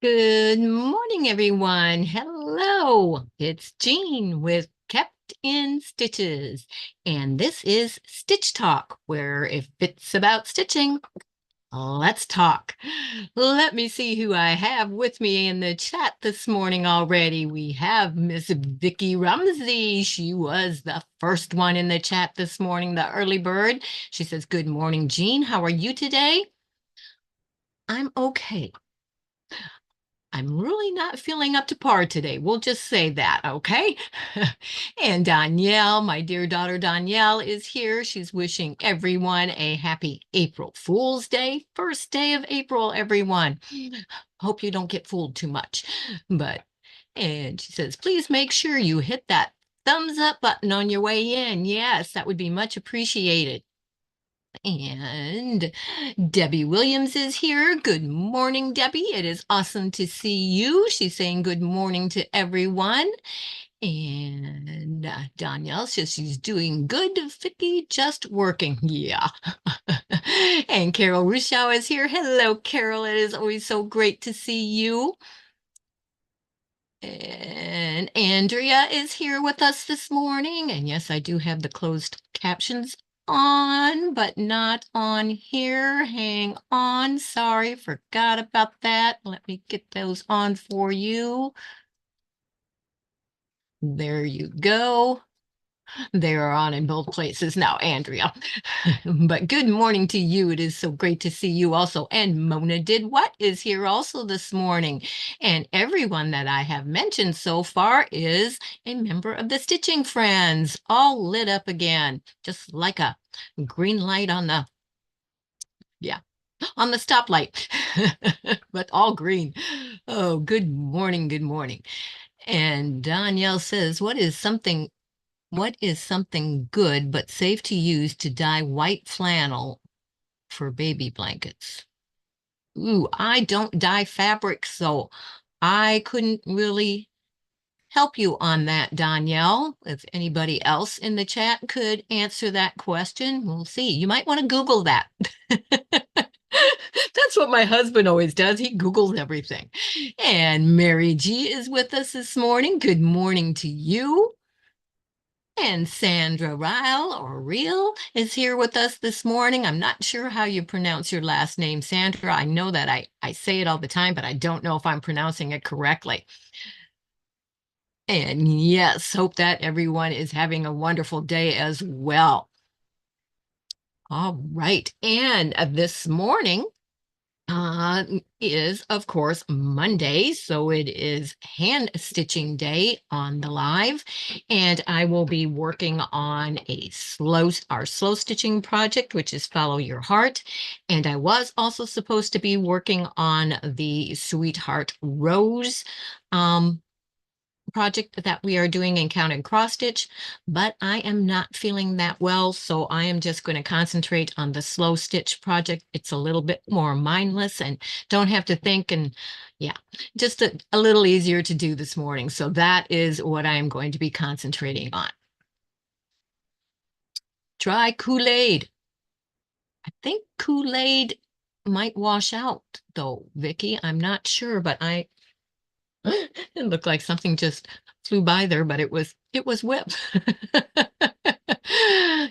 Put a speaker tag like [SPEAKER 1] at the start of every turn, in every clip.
[SPEAKER 1] Good morning, everyone. Hello, it's Jean with Kept in Stitches, and this is Stitch Talk, where if it's about stitching, let's talk. Let me see who I have with me in the chat this morning already. We have Miss Vicky Rumsey. She was the first one in the chat this morning, the early bird. She says, "Good morning, Jean. How are you today?" I'm okay. I'm really not feeling up to par today. We'll just say that, okay? And Danielle, my dear daughter Danielle, is here. She's wishing everyone a happy April Fool's Day. First day of April, everyone. Hope you don't get fooled too much. And she says, please make sure you hit that thumbs up button on your way in. Yes, that would be much appreciated. And Debbie Williams is here. Good morning, Debbie. It is awesome to see you. She's saying good morning to everyone. And Danielle says she's doing good. Vicky just working. Yeah. And Carol Ruschow is here. Hello, Carol. It is always so great to see you. And Andrea is here with us this morning. And yes, I do have the closed captions on, but not on here. Hang on. Sorry, forgot about that. Let me get those on for you. There you go. They are on in both places now, Andrea. But good morning to you. It is so great to see you also. And Mona Did What is here also this morning. And everyone that I have mentioned so far is a member of the Stitching Friends, all lit up again, just like a green light on the, yeah, on the stoplight, but all green. Oh, good morning. Good morning. And Danielle says, what is something good but safe to use to dye white flannel for baby blankets? Ooh, I don't dye fabric, so I couldn't really help you on that, Danielle. If anybody else in the chat could answer that question, we'll see. You might want to Google that. That's what my husband always does. He Googles everything. And Mary G is with us this morning. Good morning to you. And Sandra Ryle, or Real, is here with us this morning. I'm not sure how you pronounce your last name, Sandra. I know that I say it all the time, but I don't know if I'm pronouncing it correctly. And yes, hope that everyone is having a wonderful day as well. All right. And this morning, is, of course, Monday. So it is hand stitching day on the live. And I will be working on our slow stitching project, which is Follow Your Heart. And I was also supposed to be working on the Sweetheart Rose project that we are doing in count and cross stitch, but I am not feeling that well, so I am just going to concentrate on the slow stitch project. It's a little bit more mindless and don't have to think, and yeah, just a little easier to do this morning. So that is what I am going to be concentrating on. Try Kool-Aid. I think Kool-Aid might wash out though, Vicky. I'm not sure, but it looked like something just flew by there, but it was whip.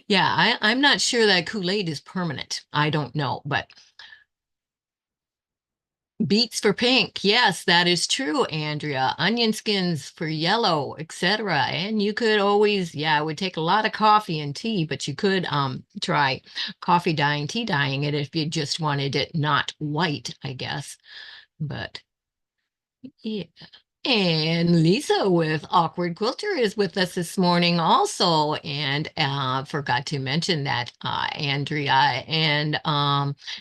[SPEAKER 1] Yeah, I'm not sure that Kool-Aid is permanent. I don't know, but beets for pink. Yes, that is true, Andrea. Onion skins for yellow, etc. And you could always, yeah, it would take a lot of coffee and tea, but you could try coffee dyeing, tea dyeing it if you just wanted it not white, I guess. But yeah. And Lisa with Awkward Quilter is with us this morning also. And forgot to mention that Andrea and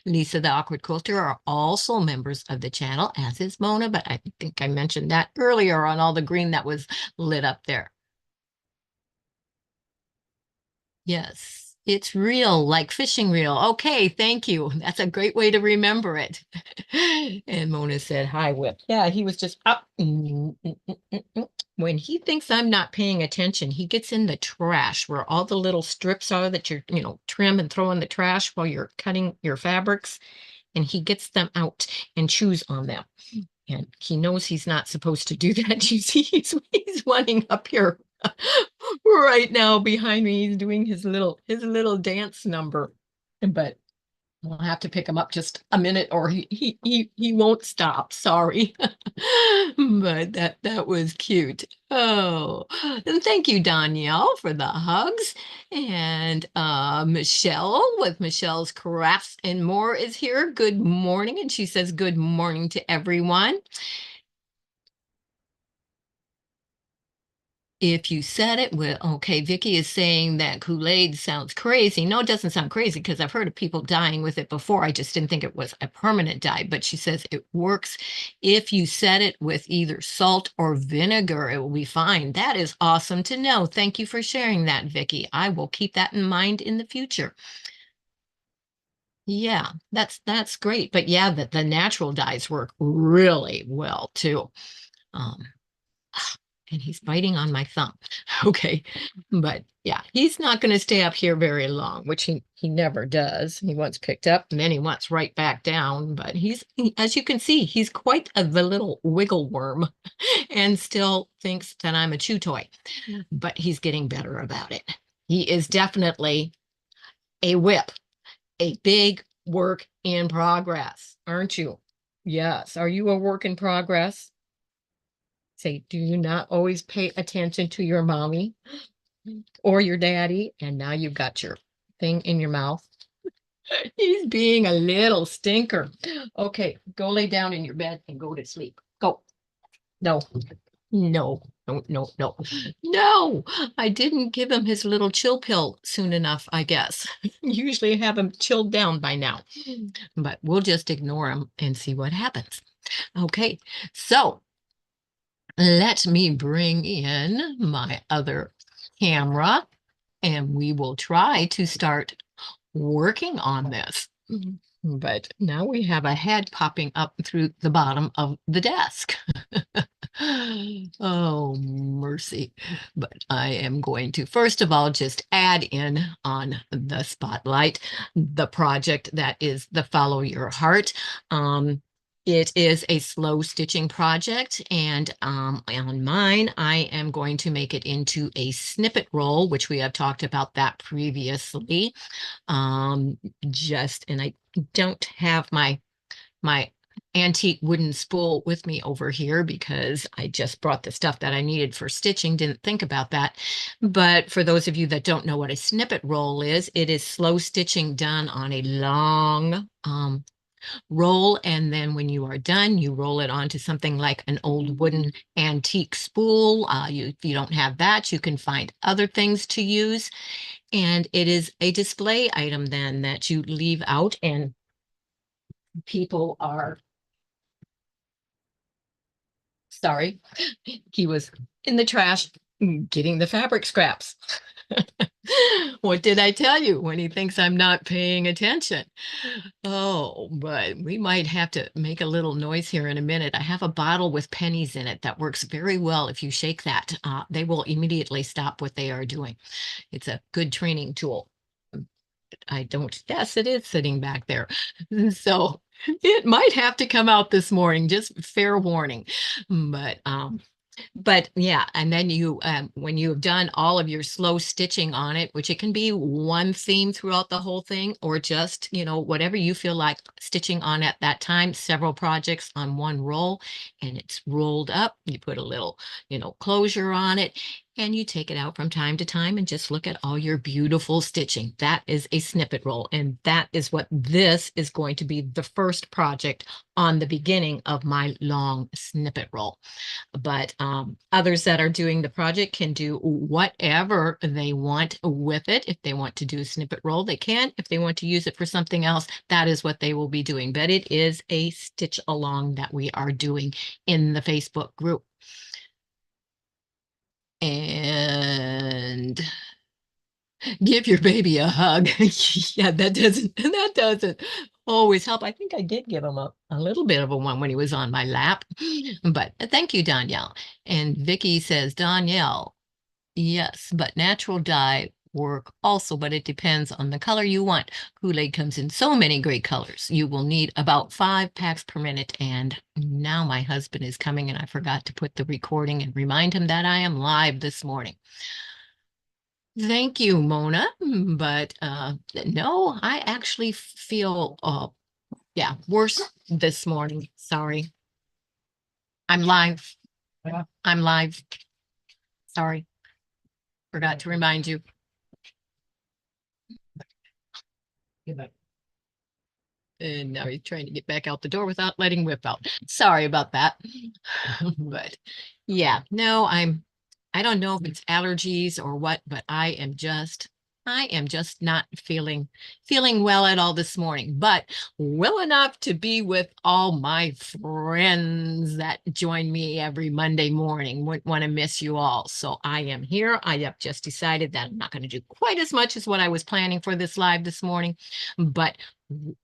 [SPEAKER 1] Lisa the Awkward Quilter are also members of the channel, as is Mona, but I think I mentioned that earlier on all the green that was lit up there. Yes, it's real, like fishing reel. Okay, thank you. That's a great way to remember it. And Mona said, hi, Whip. Yeah, he was just up. When he thinks I'm not paying attention, he gets in the trash where all the little strips are that trim and throw in the trash while you're cutting your fabrics, and he gets them out and chews on them. And he knows he's not supposed to do that. You see, he's running up here right now behind me. He's doing his little dance number. But I'll have to pick him up just a minute or he won't stop. Sorry. But that was cute. Oh, and thank you, Danielle, for the hugs. And Michelle with Michelle's Crafts and More is here. Good morning. And she says good morning to everyone. If you said it, well, okay, Vicky is saying that Kool-Aid sounds crazy. No, it doesn't sound crazy because I've heard of people dying with it before. I just didn't think it was a permanent dye, but she says it works. If you set it with either salt or vinegar, it will be fine. That is awesome to know. Thank you for sharing that, Vicky. I will keep that in mind in the future. Yeah, that's great. But yeah, the natural dyes work really well too. Um, and he's biting on my thumb. Okay. But yeah, he's not going to stay up here very long, which he never does. He wants picked up and then he wants right back down. But as you can see, he's quite the little wiggle worm and still thinks that I'm a chew toy. But he's getting better about it. He is definitely a whip, a big work in progress, aren't you? Yes. Are you a work in progress? Say, do you not always pay attention to your mommy or your daddy? And now you've got your thing in your mouth. He's being a little stinker. Okay, go lay down in your bed and go to sleep. Go. No, no, no, no, no, no. I didn't give him his little chill pill soon enough, I guess. Usually have him chilled down by now, but we'll just ignore him and see what happens. Okay, so let me bring in my other camera and we will try to start working on this. But now we have a head popping up through the bottom of the desk. Oh, mercy. But I am going to, first of all, just add in on the spotlight the project that is the Follow Your Heart. It is a slow stitching project, and on mine, I am going to make it into a snippet roll, which we have talked about that previously. And I don't have my antique wooden spool with me over here because I just brought the stuff that I needed for stitching, didn't think about that. But for those of you that don't know what a snippet roll is, it is slow stitching done on a long roll, and then when you are done, you roll it onto something like an old wooden antique spool. If you don't have that, you can find other things to use. And it is a display item then that you leave out, and people are, sorry, he was in the trash getting the fabric scraps. What did I tell you when he thinks I'm not paying attention? Oh, but we might have to make a little noise here in a minute. I have a bottle with pennies in it that works very well. If you shake that, they will immediately stop what they are doing. It's a good training tool. I don't, yes, it is sitting back there. So it might have to come out this morning, just fair warning. But yeah, and then when you have done all of your slow stitching on it, which it can be one theme throughout the whole thing, or just, whatever you feel like stitching on at that time, several projects on one roll, and it's rolled up, you put a little, closure on it, and you take it out from time to time and just look at all your beautiful stitching. That is a snippet roll, and that is what this is going to be, the first project on the beginning of my long snippet roll. But others that are doing the project can do whatever they want with it. If they want to do a snippet roll, they can. If they want to use it for something else, that is what they will be doing. But it is a stitch along that we are doing in the Facebook group. And give your baby a hug. Yeah, that doesn't always help. I think I did give him a little bit of a one when he was on my lap. But thank you, Danielle. And Vicky says, Danielle, yes, but natural dye work also, but it depends on the color you want. Kool-Aid comes in so many great colors. You will need about 5 packs per minute. And now my husband is coming and I forgot to put the recording and remind him that I am live this morning. Thank you, Mona. But no, I actually feel yeah, worse this morning. Sorry. I'm live. I'm live. Sorry. Forgot to remind you. And now he's trying to get back out the door without letting Whip out. Sorry about that. But yeah, no, I don't know if it's allergies or what, but I am just not feeling well at all this morning, but well enough to be with all my friends that join me every Monday morning. Wouldn't want to miss you all. So I am here. I have just decided that I'm not going to do quite as much as what I was planning for this live this morning, but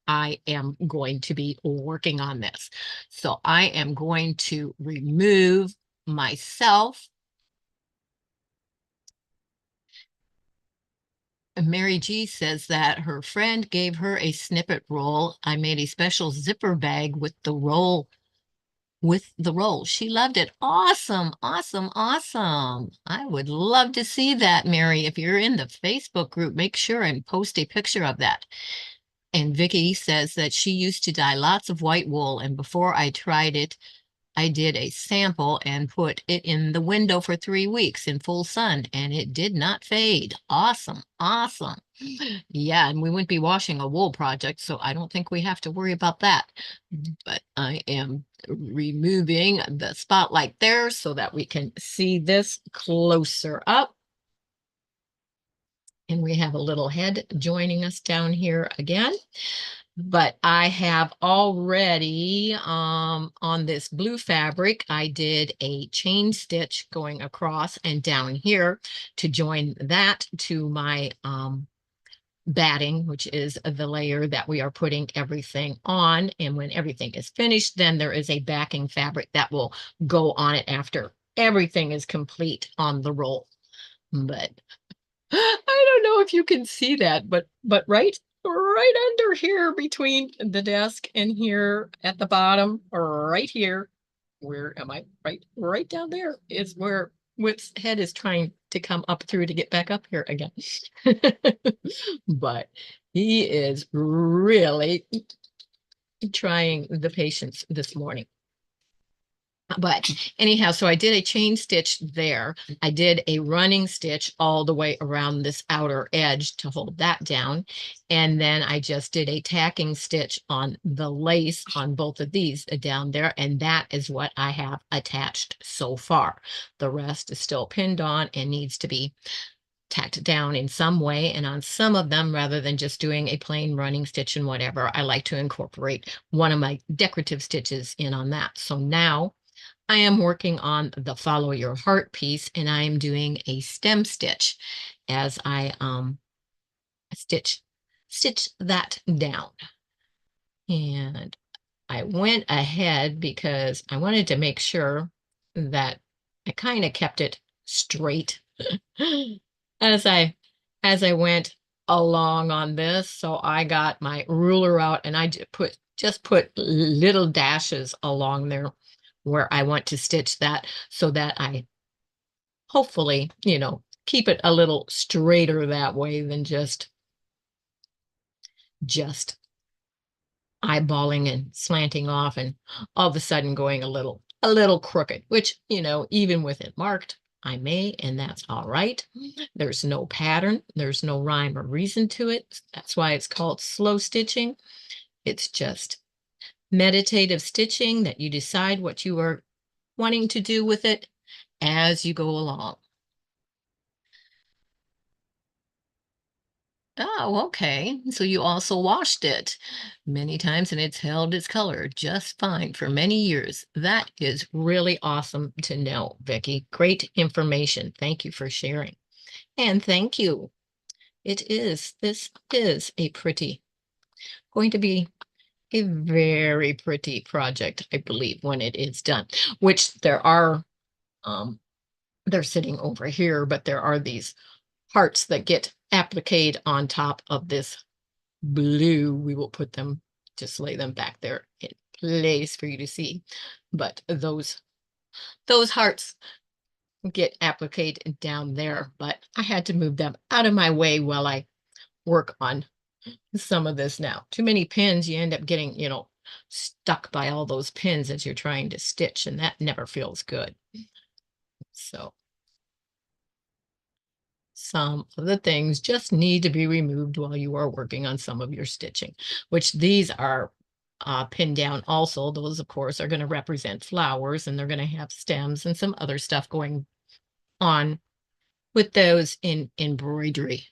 [SPEAKER 1] I am going to be working on this. So I am going to remove myself. Mary G says that her friend gave her a snippet roll. I made a special zipper bag with the roll. She loved it. Awesome, awesome, awesome. I would love to see that, Mary. If you're in the Facebook group, make sure and post a picture of that. And Vicky says that she used to dye lots of white wool, and before I tried it, I did a sample and put it in the window for 3 weeks in full sun, and it did not fade. Awesome, awesome. Yeah, and we wouldn't be washing a wool project, so I don't think we have to worry about that. But I am removing the spotlight there so that we can see this closer up. And we have a little head joining us down here again. But I have already on this blue fabric, I did a chain stitch going across and down here to join that to my batting, which is the layer that we are putting everything on. And when everything is finished, then there is a backing fabric that will go on it after everything is complete on the roll. But I don't know if you can see that, but right under here between the desk and here at the bottom, right here, where am I? Right down there is where Whip's head is trying to come up through to get back up here again. But he is really trying the patience this morning. But anyhow, so I did a chain stitch there. I did a running stitch all the way around this outer edge to hold that down. And then I just did a tacking stitch on the lace on both of these down there. And that is what I have attached so far. The rest is still pinned on and needs to be tacked down in some way. And on some of them, rather than just doing a plain running stitch and whatever, I like to incorporate one of my decorative stitches in on that. So now I am working on the follow your heart piece, and I am doing a stem stitch as I stitch that down. And I went ahead because I wanted to make sure that I kind of kept it straight as I went along on this. So I got my ruler out and I just put little dashes along there where I want to stitch that so that I hopefully, keep it a little straighter that way than just eyeballing and slanting off and all of a sudden going a little crooked, which, even with it marked, I may, and that's all right. There's no pattern. There's no rhyme or reason to it. That's why it's called slow stitching. It's just meditative stitching that you decide what you are wanting to do with it as you go along. Oh, okay. So you also washed it many times and it's held its color just fine for many years. That is really awesome to know, Vicki. Great information. Thank you for sharing. And thank you. This is going to be a very pretty project, I believe, when it is done, which they're sitting over here, but there are these hearts that get appliqued on top of this blue. We will put them, just lay them back there in place for you to see. But those hearts get appliqued down there, but I had to move them out of my way while I work on some of this now. Too many pins, you end up getting, stuck by all those pins as you're trying to stitch, and that never feels good. So some of the things just need to be removed while you are working on some of your stitching, which these are pinned down also. Those, of course, are going to represent flowers, and they're going to have stems and some other stuff going on with those in embroidery.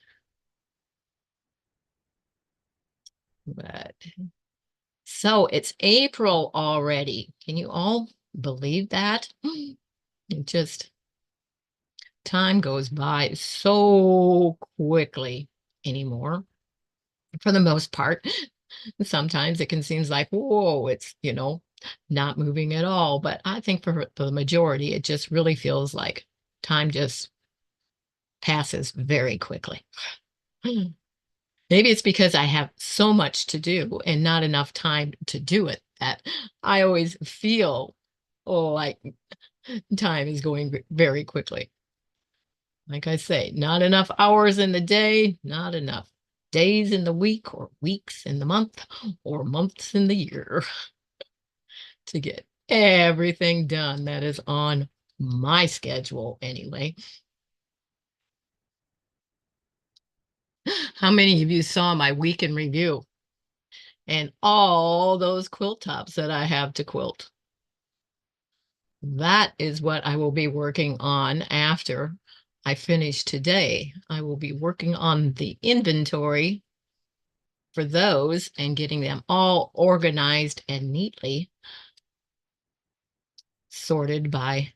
[SPEAKER 1] But so it's April already. Can you all believe that? It just, time goes by so quickly anymore, for the most part. Sometimes it can seem like, whoa, it's, not moving at all. But I think for the majority, it just really feels like time just passes very quickly. Maybe it's because I have so much to do and not enough time to do it that I always feel, oh, like time is going very quickly. Like I say, not enough hours in the day, not enough days in the week, or weeks in the month, or months in the year to get everything done that is on my schedule anyway. How many of you saw my week in review and all those quilt tops that I have to quilt? That is what I will be working on after I finish today. I will be working on the inventory for those and getting them all organized and neatly sorted by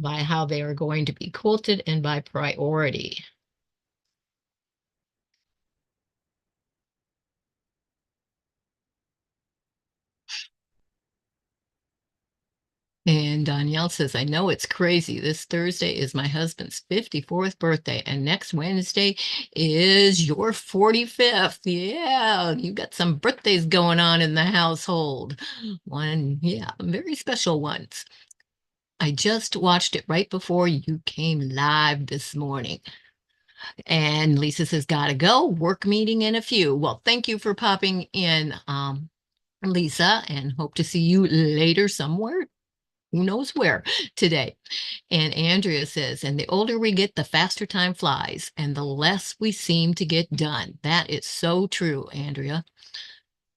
[SPEAKER 1] how they are going to be quilted and by priority. And Danielle says, I know it's crazy. This Thursday is my husband's 54th birthday, and next Wednesday is your 45th. Yeah, you got some birthdays going on in the household. One, yeah, very special ones. I just watched it right before you came live this morning. And Lisa says, gotta go, work meeting in a few. Well, thank you for popping in, Lisa, and hope to see you later somewhere. Who knows where today. And Andrea says, and the older we get, the faster time flies, and the less we seem to get done. That is so true, Andrea.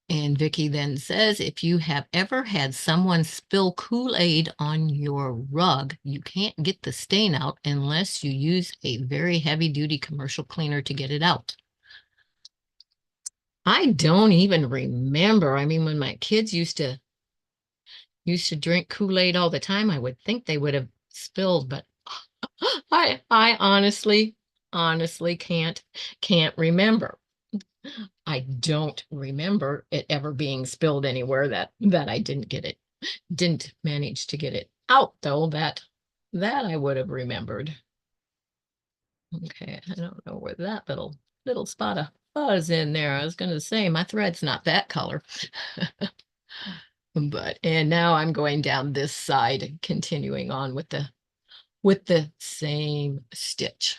[SPEAKER 1] And Vicky then says, if you have ever had someone spill Kool-Aid on your rug, you can't get the stain out unless you use a very heavy-duty commercial cleaner to get it out. I don't even remember. I mean, when my kids used to drink Kool-Aid all the time, I would think they would have spilled, but I honestly can't remember. I don't remember it ever being spilled anywhere that I didn't manage to get it out, though. That I would have remembered. Okay, I don't know where that little spot of fuzz in there. I was going to say my thread's not that color. And now I'm going down this side, continuing on with the same stitch.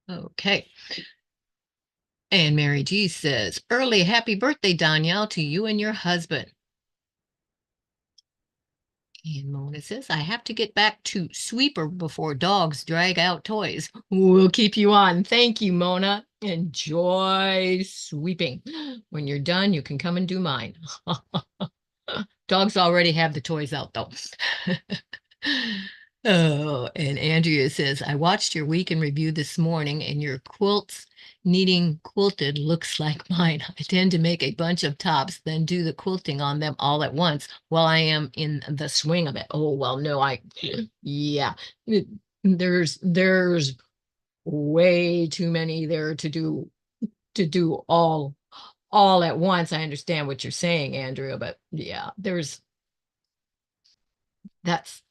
[SPEAKER 1] Okay. And Mary G says, early happy birthday, Danielle, to you and your husband. And Mona says, I have to get back to sweeper before dogs drag out toys. We'll keep you on. Thank you, Mona. Enjoy sweeping. When you're done, you can come and do mine. Dogs already have the toys out, though. Oh, and Andrea says, I watched your week in review this morning, and your quilts needing quilted looks like mine. I tend to make a bunch of tops, then do the quilting on them all at once while I am in the swing of it. Oh, well, no, yeah, there's way too many there to do all at once. I understand what you're saying, Andrea, but yeah, that's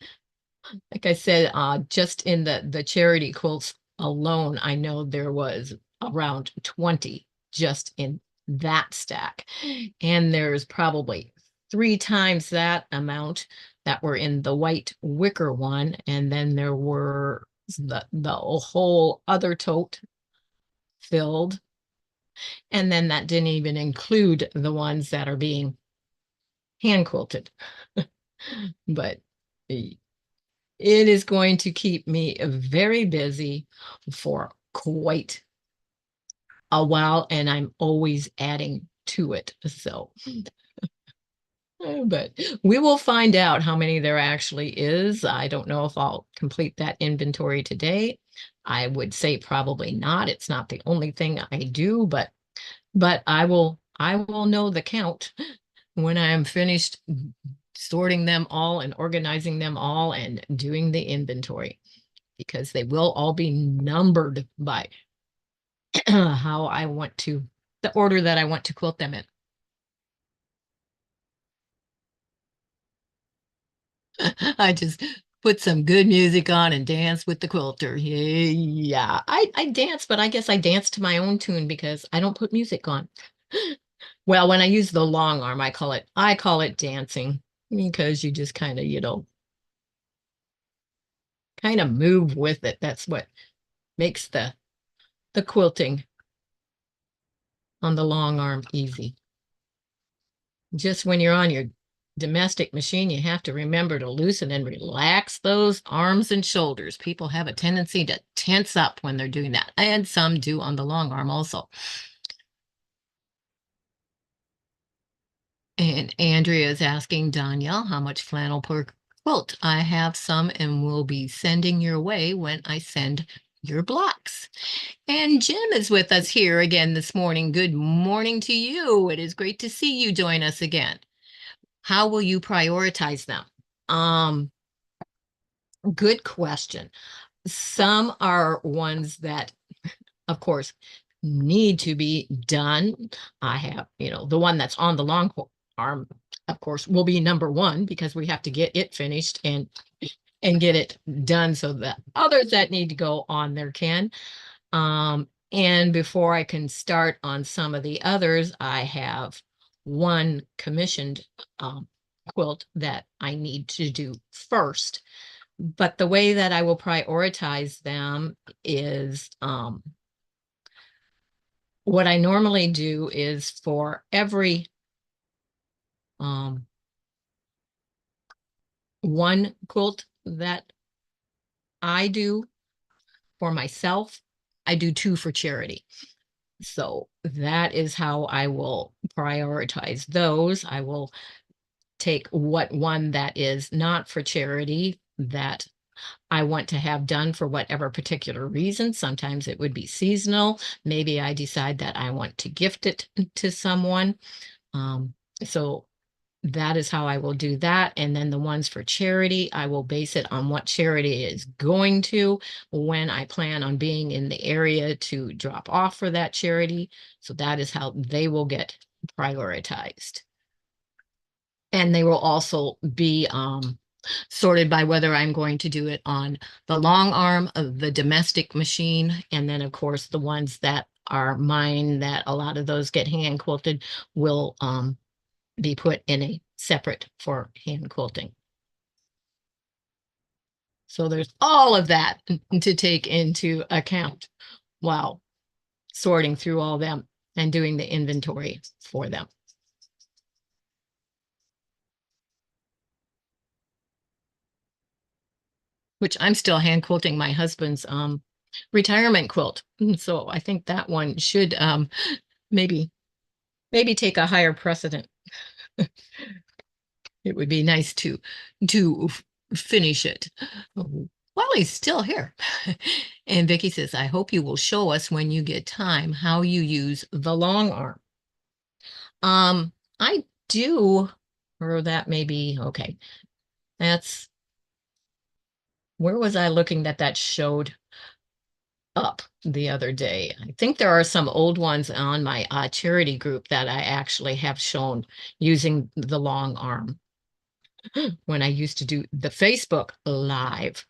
[SPEAKER 1] like I said, just in the charity quilts alone, I know there was around 20 just in that stack. And there's probably 3 times that amount that were in the white wicker one. And then there were the whole other tote filled. And then that didn't even include the ones that are being hand quilted. But it is going to keep me very busy for quite a while, and I'm always adding to it. So, but we will find out how many there actually is. I don't know if I'll complete that inventory today. I would say probably not. It's not the only thing I do, but I will know the count when I am finished sorting them all and organizing them all and doing the inventory, because they will all be numbered by how I want to, the order that I want to quilt them in. I just put some good music on and dance with the quilter. Yeah, I dance, but I guess I dance to my own tune because I don't put music on. Well, when I use the long arm, I call it dancing, because you just kind of, kind of move with it. That's what makes the quilting on the long arm easy. Just when you're on your domestic machine, you have to remember to loosen and relax those arms and shoulders. People have a tendency to tense up when they're doing that, and some do on the long arm also. And Andrea is asking Danielle how much flannel per quilt. I have some and will be sending your way when I send your blocks. And Jim is with us here again this morning. Good morning to you. It is great to see you join us again. How will you prioritize them? Um, Good question. Some are ones that, of course, need to be done. I have, the one that's on the long arm, of course, will be number one, because we have to get it finished and get it done, so that others that need to go on there can. And before I can start on some of the others, I have one commissioned quilt that I need to do first. But the way that I will prioritize them is, what I normally do is for every one quilt that I do for myself, I do 2 for charity. So that is how I will prioritize those. I will take what one that is not for charity that I want to have done for whatever particular reason. Sometimes it would be seasonal. Maybe I decide that I want to gift it to someone. So that is how I will do that. And then the ones for charity, I will base it on what charity is going to, when I plan on being in the area to drop off for that charity. So that is how they will get prioritized. And they will also be sorted by whether I'm going to do it on the long arm of the domestic machine. And then, of course, the ones that are mine, that a lot of those get hand quilted, will be put in a separate for hand quilting. So there's all of that to take into account while sorting through all them and doing the inventory for them. Which I'm still hand quilting my husband's retirement quilt. So I think that one should maybe take a higher precedent. It would be nice to finish it while he's still here. And Vicky says, I hope you will show us when you get time how you use the long arm. I do, or that may be okay. That's, where was I looking that showed? up the other day. I think there are some old ones on my charity group that I actually have shown using the long arm. When I used to do the Facebook Live,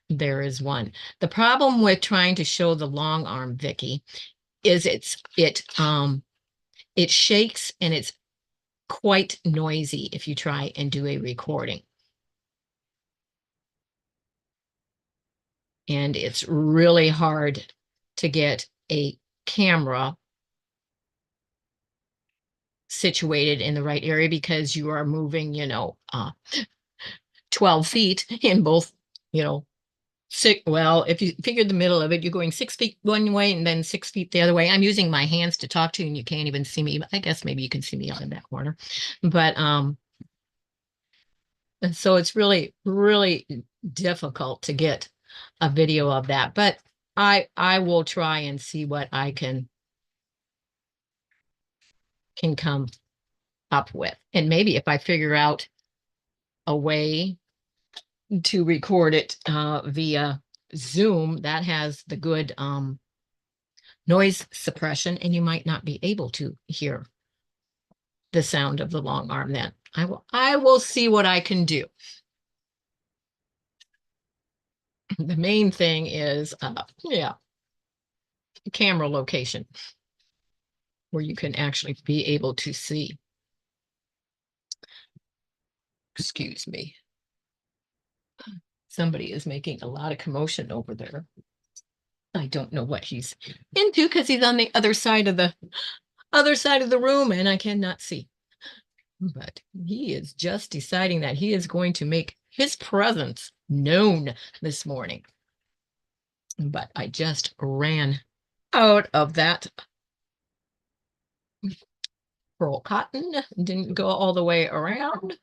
[SPEAKER 1] there is one. The problem with trying to show the long arm, Vicky, is it shakes and it's quite noisy if you try and do a recording. And it's really hard to get a camera situated in the right area because you are moving, 12 feet in both, you know, well, if you figure the middle of it, you're going 6 feet one way and then 6 feet the other way. I'm using my hands to talk to you and you can't even see me. I guess maybe you can see me up in that corner. But and so it's really, really difficult to get a video of that. But I will try and see what I can come up with. And maybe if I figure out a way to record it via Zoom that has the good noise suppression, and you might not be able to hear the sound of the long arm then. I will see what I can do. The main thing is yeah, camera location where you can actually be able to see. Excuse me. Somebody is making a lot of commotion over there. I don't know what he's into because he's on the other side of the room and I cannot see. But he is just deciding that he is going to make his presence known this morning. But I just ran out of that pearl cotton, didn't go all the way around.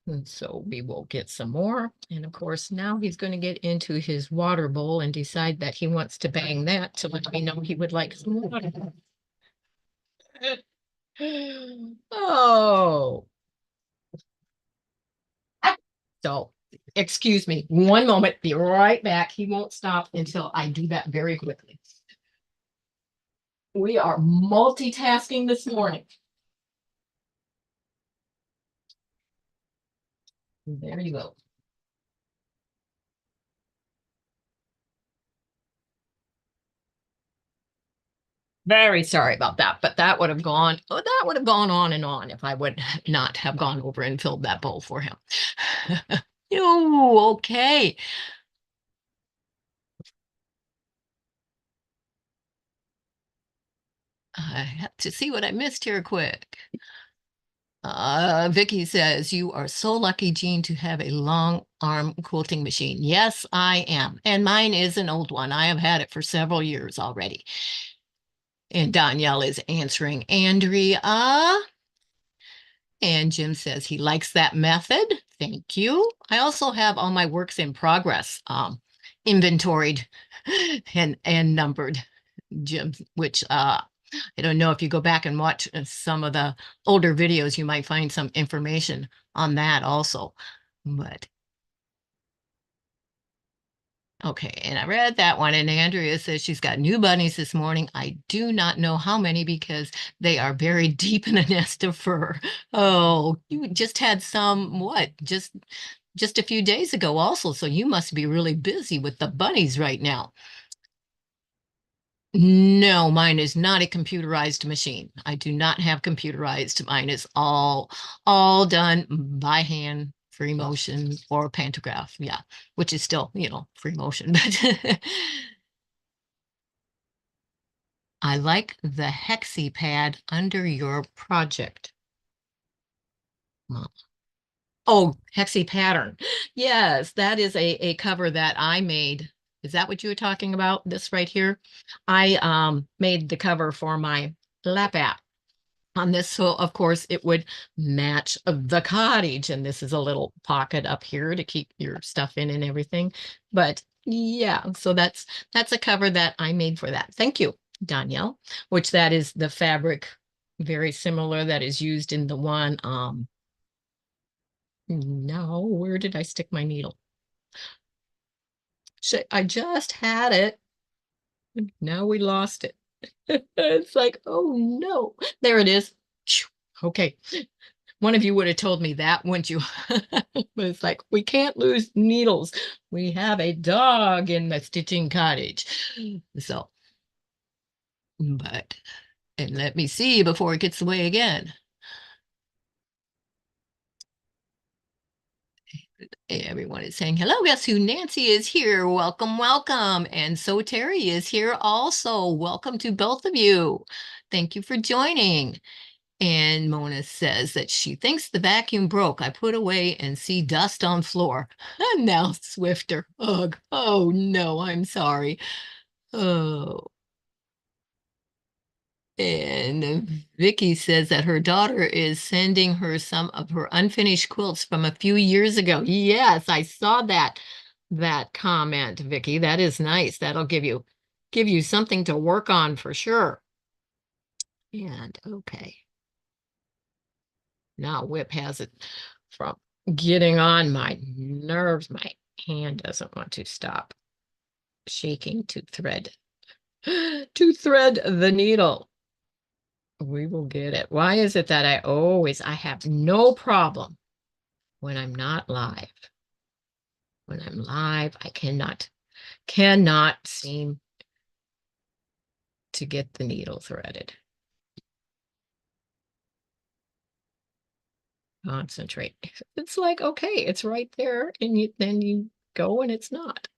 [SPEAKER 1] And so we will get some more. And of course, now he's going to get into his water bowl and decide that he wants to bang that to let me know he would like some water. Oh, so excuse me, one moment, be right back. He won't stop until I do that very quickly. We are multitasking this morning. There you go. Very sorry about that, but that would have gone on and on if I would not have gone over and filled that bowl for him. Oh, okay. I have to see what I missed here quick. Vicky says, you are so lucky, Jean, to have a long arm quilting machine. Yes, I am. And mine is an old one. I have had it for several years already. And Danielle is answering Andrea. And Jim says he likes that method. Thank you. I also have all my works in progress inventoried and numbered, Jim, which I don't know if you go back and watch some of the older videos, you might find some information on that also. But okay, and I read that one, and Andrea says she's got new bunnies this morning. I do not know how many because they are buried deep in a nest of fur. Oh, you just had some, what, just a few days ago also, so you must be really busy with the bunnies right now. No, mine is not a computerized machine. I do not have computerized. Mine is all done by hand, free motion or pantograph. Yeah, which is still, free motion. But I like the hexi pad under your project. Oh, hexi pattern. Yes, that is a cover that I made. Is that what you were talking about? This right here? I made the cover for my lap app on this. So of course it would match the cottage. And this is a little pocket up here to keep your stuff in and everything. But yeah, so that's a cover that I made for that. Thank you, Danielle, which that is the fabric very similar that is used in the one no, where did I stick my needle? I just had it. Now we lost it. It's like, oh no. There it is. Okay. One of you would have told me that, wouldn't you? But it's like, we can't lose needles. We have a dog in the stitching cottage. So, but, and let me see before it gets away again. Everyone is saying hello. Guess who? Nancy is here. Welcome, welcome. And so Terry is here also. Welcome to both of you. Thank you for joining. And Mona says that she thinks the vacuum broke. I put away and see dust on floor. And now Swifter. Ugh. Oh no, I'm sorry. Oh. And Vicky says that her daughter is sending her some of her unfinished quilts from a few years ago. Yes, I saw that comment, Vicky. That is nice. That'll give you something to work on for sure. And okay. Now Whip has it from getting on my nerves. My hand doesn't want to stop shaking to thread the needle. We will get it. Why is it that I have no problem when I'm not live? When I'm live, I cannot seem to get the needle threaded. Concentrate. It's like, okay, it's right there, and then you go and it's not.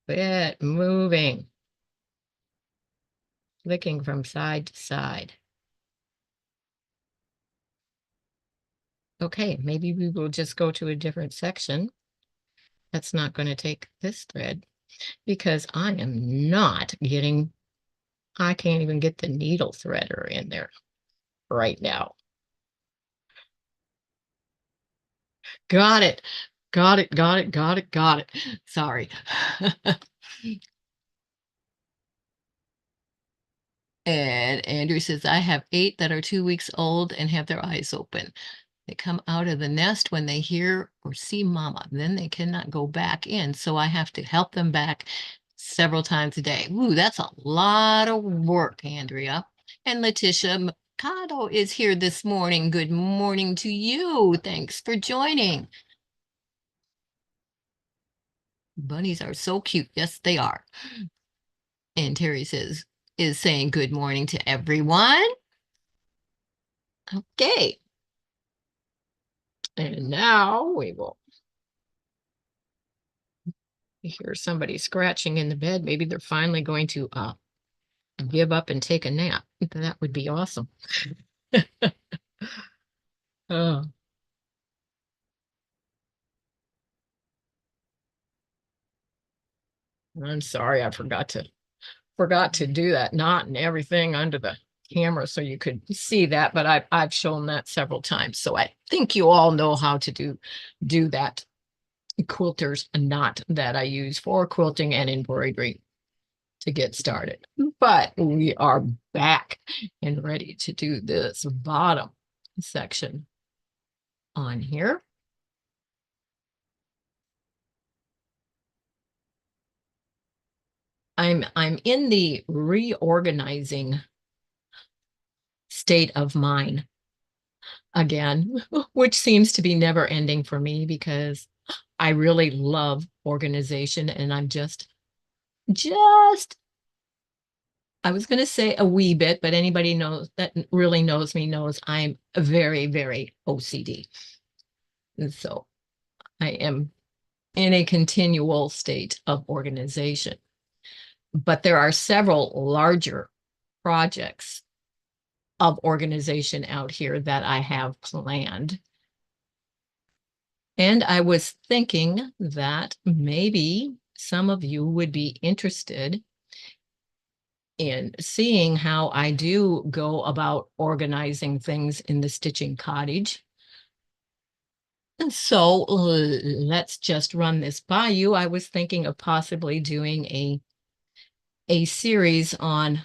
[SPEAKER 1] Quit moving. Flicking from side to side. Okay, maybe we will just go to a different section. That's not going to take this thread because I can't even get the needle threader in there right now. Got it. Got it, got it, got it, got it. Sorry. And Andrew says, I have 8 that are 2 weeks old and have their eyes open. They come out of the nest when they hear or see mama. Then they cannot go back in. So I have to help them back several times a day. Ooh, that's a lot of work, Andrea. And Letitia Mercado is here this morning. Good morning to you. Thanks for joining. Bunnies are so cute. Yes, they are. And Terry is saying good morning to everyone. Okay. And now we will hear somebody scratching in the bed. Maybe they're finally going to give up and take a nap. That would be awesome. Oh, I'm sorry, I forgot to do that knot and everything under the camera so you could see that, but I've shown that several times. So I think you all know how to do that quilter's knot that I use for quilting and embroidery to get started. But we are back and ready to do this bottom section on here. I'm in the reorganizing state of mind again, which seems to be never ending for me because I really love organization and I'm just I was going to say a wee bit, but anybody knows that really knows me knows I'm very, very OCD. And so I am in a continual state of organization. But there are several larger projects of organization out here that I have planned. And I was thinking that maybe some of you would be interested in seeing how I do go about organizing things in the stitching cottage. And so let's just run this by you. I was thinking of possibly doing a series on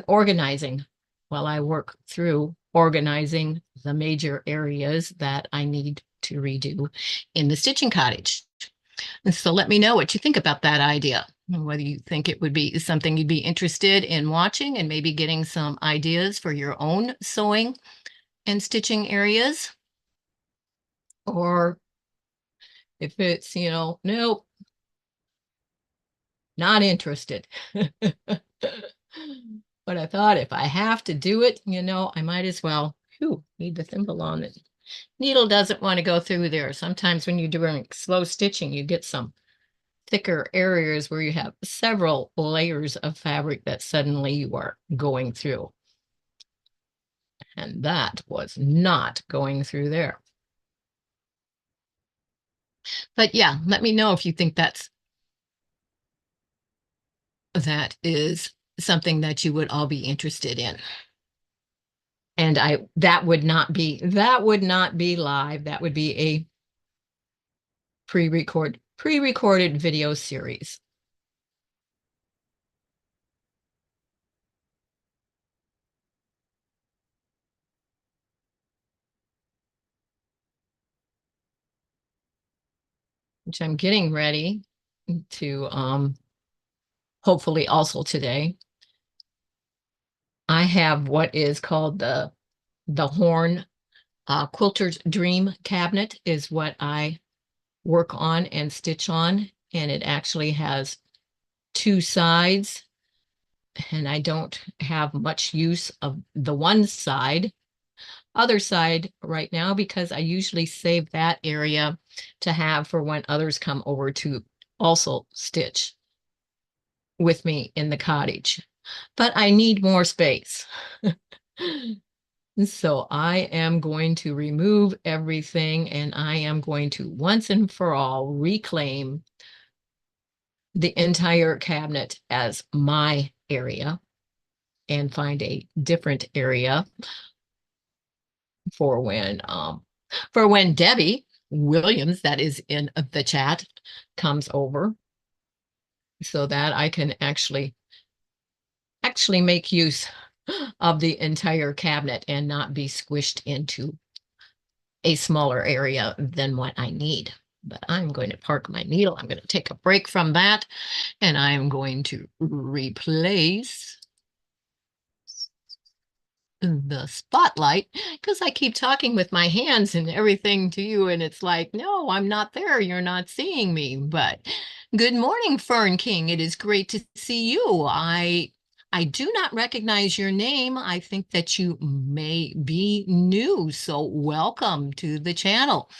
[SPEAKER 1] organizing while I work through organizing the major areas that I need to redo in the stitching cottage. And so let me know what you think about that idea, and whether you think it would be something you'd be interested in watching and maybe getting some ideas for your own sewing and stitching areas, or if it's, nope, not interested. But I thought if I have to do it, I might as well. Whew, need the thimble on it. Needle doesn't want to go through there. Sometimes when you're doing slow stitching, you get some thicker areas where you have several layers of fabric that suddenly you are going through. And that was not going through there. But yeah, let me know if you think that is something that you would all be interested in. And that would not be live. That would be a pre-recorded video series. Which I'm getting ready to hopefully also today. I have what is called the Horn Quilter's Dream Cabinet is what I work on and stitch on, and it actually has two sides, and I don't have much use of the one side. Other side right now because I usually save that area to have for when others come over to also stitch with me in the cottage. But I need more space. So I am going to remove everything, and I am going to once and for all reclaim the entire cabinet as my area and find a different area for when Debbie Williams, that is in the chat, comes over, so that I can actually make use of the entire cabinet and not be squished into a smaller area than what I need. But I'm going to park my needle. I'm going to take a break from that, and I'm going to replace the spotlight because I keep talking with my hands and everything to you, and it's like, no, I'm not there. You're not seeing me. But good morning, Fern King. It is great to see you. I do not recognize your name. I think that you may be new, so welcome to the channel.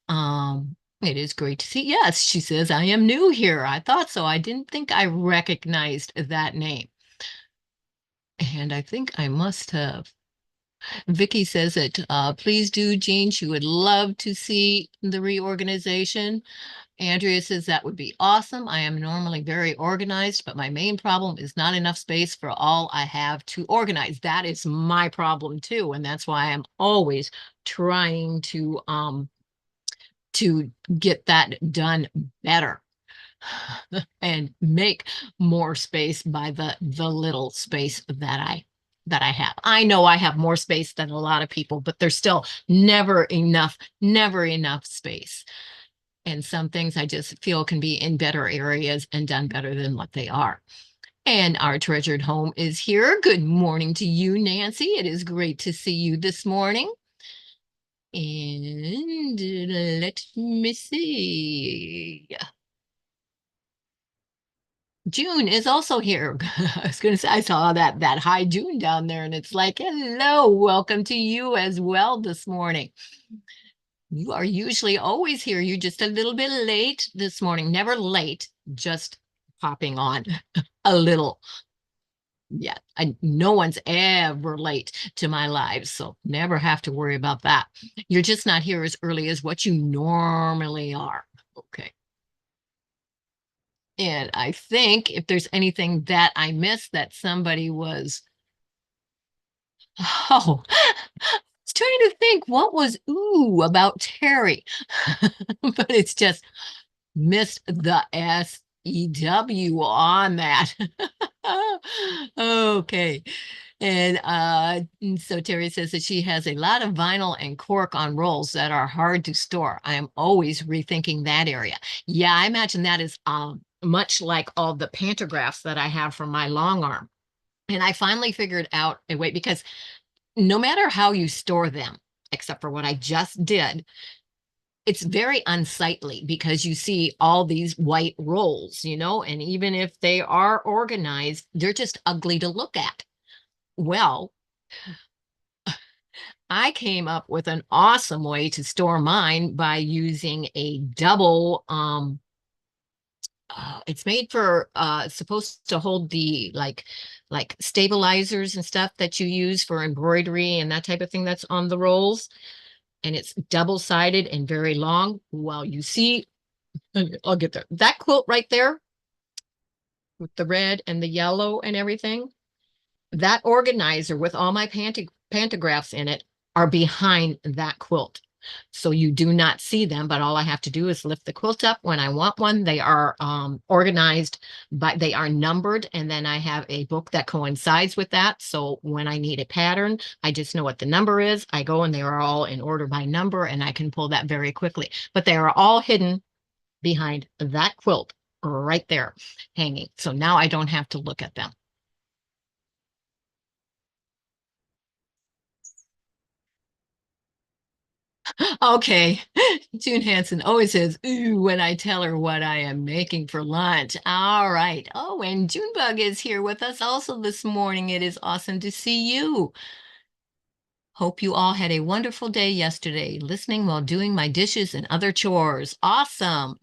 [SPEAKER 1] It is great to see. Yes, she says, I am new here. I thought so. I didn't think I recognized that name. And I think I must have. Vicky says that please do, Jean. She would love to see the reorganization. Andrea says that would be awesome. I am normally very organized, but my main problem is not enough space for all I have to organize. That is my problem too, and that's why I'm always trying to get that done better and make more space by the little space that I have. I know I have more space than a lot of people, but there's still never enough space. And some things I just feel can be in better areas and done better than what they are. And our treasured home is here. Good morning to you, Nancy. It is great to see you this morning. And let me see. June is also here. I was going to say, I saw that hi June down there, and it's like, hello, welcome to you as well this morning. You are usually always here. You're just a little bit late this morning. Never late, just popping on a little. Yeah, no one's ever late to my live, so never have to worry about that. You're just not here as early as what you normally are. Okay. And I think if there's anything that I missed that somebody was, oh, I was trying to think what was ooh about Terry, but it's just missed the SEW on that. Okay. And so Terry says that she has a lot of vinyl and cork on rolls that are hard to store. I am always rethinking that area. Yeah, I imagine that is much like all the pantographs that I have from my long arm. And I finally figured out a way because no matter how you store them, except for what I just did, it's very unsightly because you see all these white rolls, and even if they are organized, they're just ugly to look at. Well, I came up with an awesome way to store mine by using a double it's made for supposed to hold the like stabilizers and stuff that you use for embroidery and that type of thing that's on the rolls, and it's double-sided and very long. Well, you see, I'll get there. That quilt right there with the red and the yellow and everything, that organizer with all my pantographs in it are behind that quilt. So you do not see them, but all I have to do is lift the quilt up when I want one. They are organized, but they are numbered. And then I have a book that coincides with that. So when I need a pattern, I just know what the number is. I go and they are all in order by number, and I can pull that very quickly. But they are all hidden behind that quilt right there hanging. So now I don't have to look at them. Okay. June Hanson always says, ooh, when I tell her what I am making for lunch. All right. Oh, and Junebug is here with us also this morning. It is awesome to see you. Hope you all had a wonderful day yesterday, listening while doing my dishes and other chores. Awesome.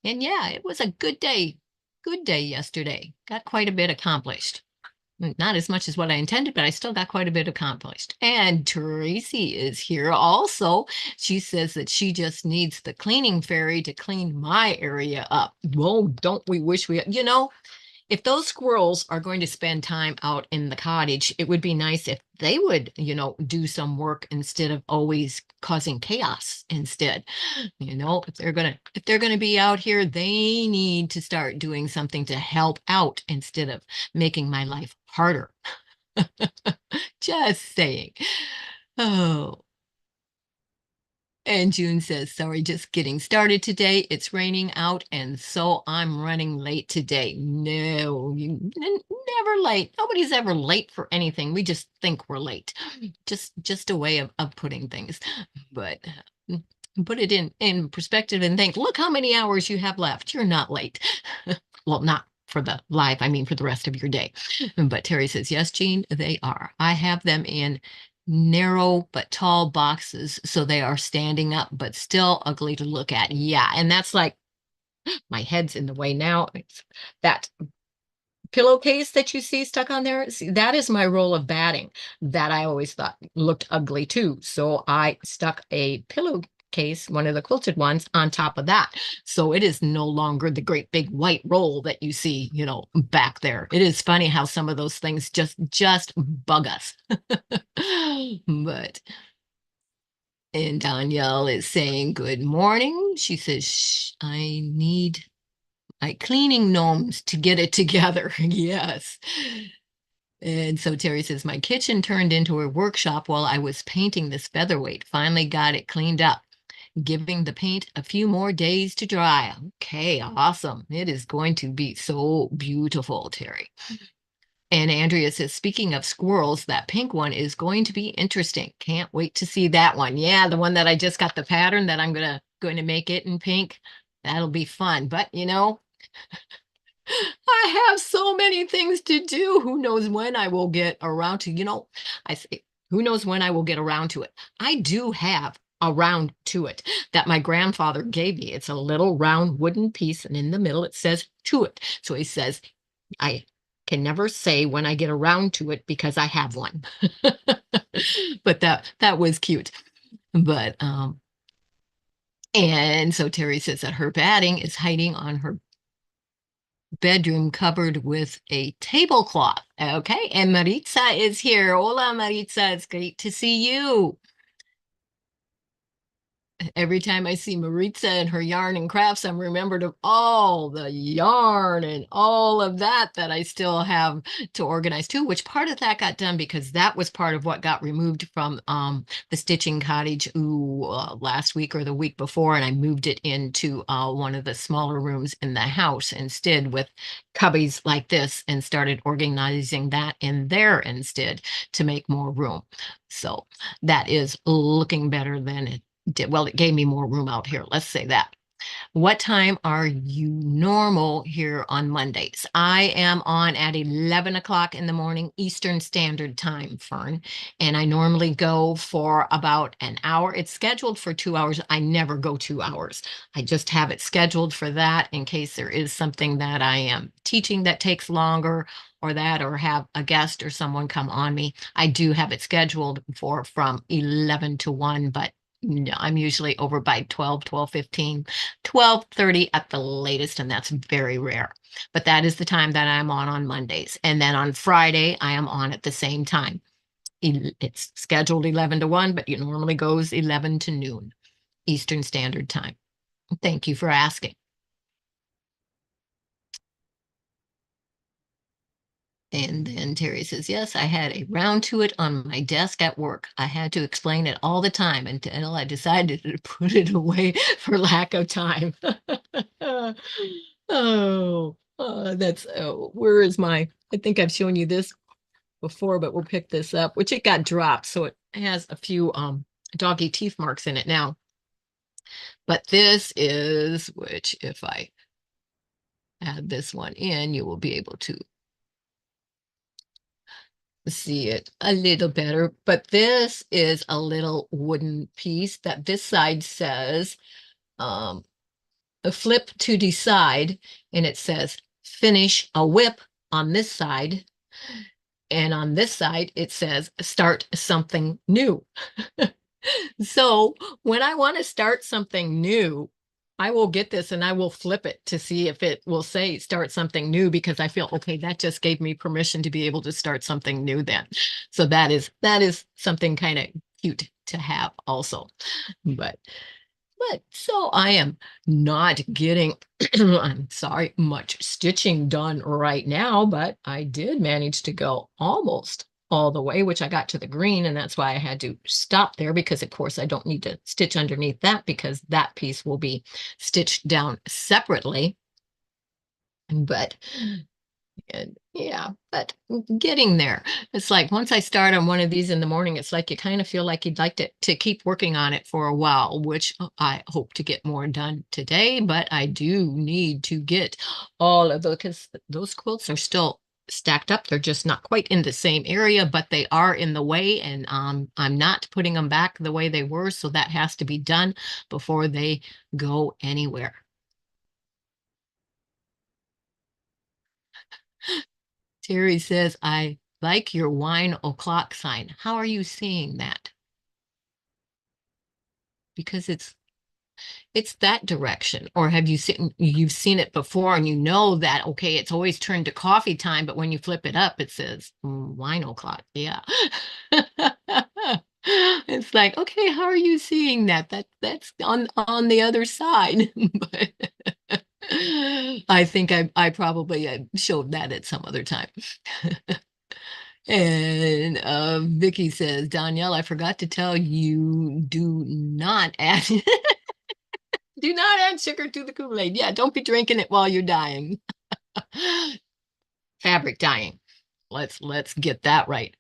[SPEAKER 1] And yeah, it was a good day. Good day yesterday. Got quite a bit accomplished. Not as much as what I intended, but I still got quite a bit accomplished. And Tracy is here also. She says that she just needs the cleaning fairy to clean my area up. Well, don't we wish we, if those squirrels are going to spend time out in the cottage, it would be nice if they would, do some work instead of always causing chaos instead. If they're gonna be out here, they need to start doing something to help out instead of making my life harder. Just saying. Oh, and June says, sorry, just getting started today. It's raining out, and so I'm running late today. No, never late. Nobody's ever late for anything. We just think we're late. Just a way of putting things. But put it in perspective and think, look how many hours you have left. You're not late. Well, not for the live, I mean for the rest of your day. But Terry says, yes, Jean, they are. I have them in narrow but tall boxes, so they are standing up but still ugly to look at. Yeah, and that's like my head's in the way now. It's that pillowcase that you see stuck on there. See, that is my roll of batting that I always thought looked ugly too. So I stuck a pillowcase, one of the quilted ones, on top of that. So it is no longer the great big white roll that you see, back there. It is funny how some of those things just bug us. But and Danielle is saying good morning. She says, Shh, I need my cleaning gnomes to get it together. Yes. And so Terry says, my kitchen turned into a workshop while I was painting this featherweight. Finally got it cleaned up, giving the paint a few more days to dry. Okay, awesome. It is going to be so beautiful, Terry. And Andrea says, speaking of squirrels, that pink one is going to be interesting. Can't wait to see that one. Yeah, the one that I just got the pattern that I'm going to make it in pink. That'll be fun. But I have so many things to do. Who knows when I will get around to, I say, who knows when I will get around to it. I do have around to it that my grandfather gave me. It's a little round wooden piece, and in the middle it says to it. So he says, I can never say when I get around to it because I have one. But that was cute. But and so Terry says that her batting is hiding on her bedroom covered with a tablecloth. Okay, and Maritza is here. Hola, Maritza. It's great to see you. Every time I see Maritza and her yarn and crafts, I'm remembered of all the yarn and all of that I still have to organize too, which part of that got done because that was part of what got removed from the stitching cottage last week or the week before, and I moved it into one of the smaller rooms in the house instead with cubbies like this and started organizing that in there instead to make more room. So that is looking better than it did. Well, it gave me more room out here. Let's say that. What time are you normal here on Mondays? I am on at 11 o'clock in the morning, Eastern Standard Time, Fern. And I normally go for about an hour. It's scheduled for 2 hours. I never go 2 hours. I just have it scheduled for that in case there is something that I am teaching that takes longer or that, or have a guest or someone come on me. I do have it scheduled for from 11 to 1, but no, I'm usually over by 12, 12:15, 12:30 at the latest, and that's very rare. But that is the time that I'm on Mondays. And then on Friday, I am on at the same time. It's scheduled 11 to 1, but it normally goes 11 to noon, Eastern Standard Time. Thank you for asking. And then Terry says, yes, I had a round to it on my desk at work. I had to explain it all the time until I decided to put it away for lack of time. Oh, that's, where is my, I think I've shown you this before, but we'll pick this up, which it got dropped. So it has a few doggy teeth marks in it now. But this is, which if I add this one in, you will be able to see it a little better. But this is a little wooden piece that this side says a flip to decide, and it says finish a whip on this side, and on this side it says start something new. So when I want to start something new, I will get this and I will flip it to see if it will say start something new, because I feel, okay, that just gave me permission to be able to start something new then. So that is something kind of cute to have also. But so I am not getting, I'm sorry, much stitching done right now, but I did manage to go almost all the way, which I got to the green, and that's why I had to stop there, because of course I don't need to stitch underneath that because that piece will be stitched down separately. But and yeah, but getting there. It's like once I start on one of these in the morning, it's like you kind of feel like you'd like to keep working on it for a while, which I hope to get more done today, but I do need to get all of those, because those quilts are still stacked up. They're just not quite in the same area, but they are in the way, and I'm not putting them back the way they were, so that has to be done before they go anywhere. Terry says, I like your wine o'clock sign. How are you seeing that? Because it's that direction. Or have you've seen it before and you know that, okay, it's always turned to coffee time, but when you flip it up, it says wine o'clock. Yeah. It's like, okay, how are you seeing that? That's on the other side. But I think I probably showed that at some other time. And Vicky says, Danielle, I forgot to tell you, do not add do not add sugar to the Kool-Aid. Yeah, don't be drinking it while you're dying. Fabric dyeing. Let's get that right.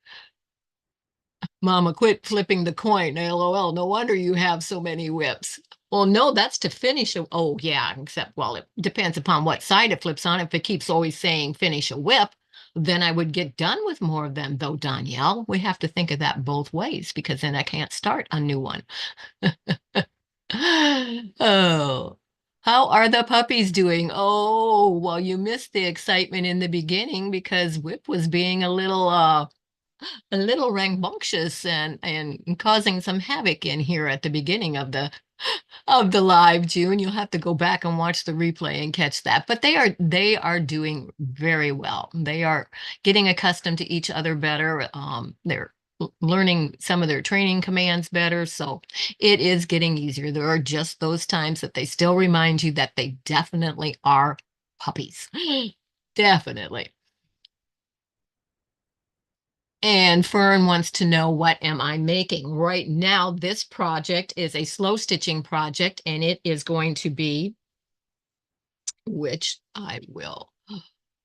[SPEAKER 1] Mama, quit flipping the coin. LOL. No wonder you have so many whips. Well, no, that's to finish a, oh yeah, except, well, it depends upon what side it flips on. If it keeps always saying finish a whip, then I would get done with more of them, though, Danielle. We have to think of that both ways, because then I can't start a new one. Oh, how are the puppies doing? Oh, well, you missed the excitement in the beginning because Whip was being a little rambunctious and causing some havoc in here at the beginning of the live, June. You'll have to go back and watch the replay and catch that. But they are doing very well. They are getting accustomed to each other better. They're learning some of their training commands better. So it is getting easier. There are just those times that they still remind you that they definitely are puppies. Definitely. And Fern wants to know, what am I making? Right now, this project is a slow stitching project, and it is going to be, which I will,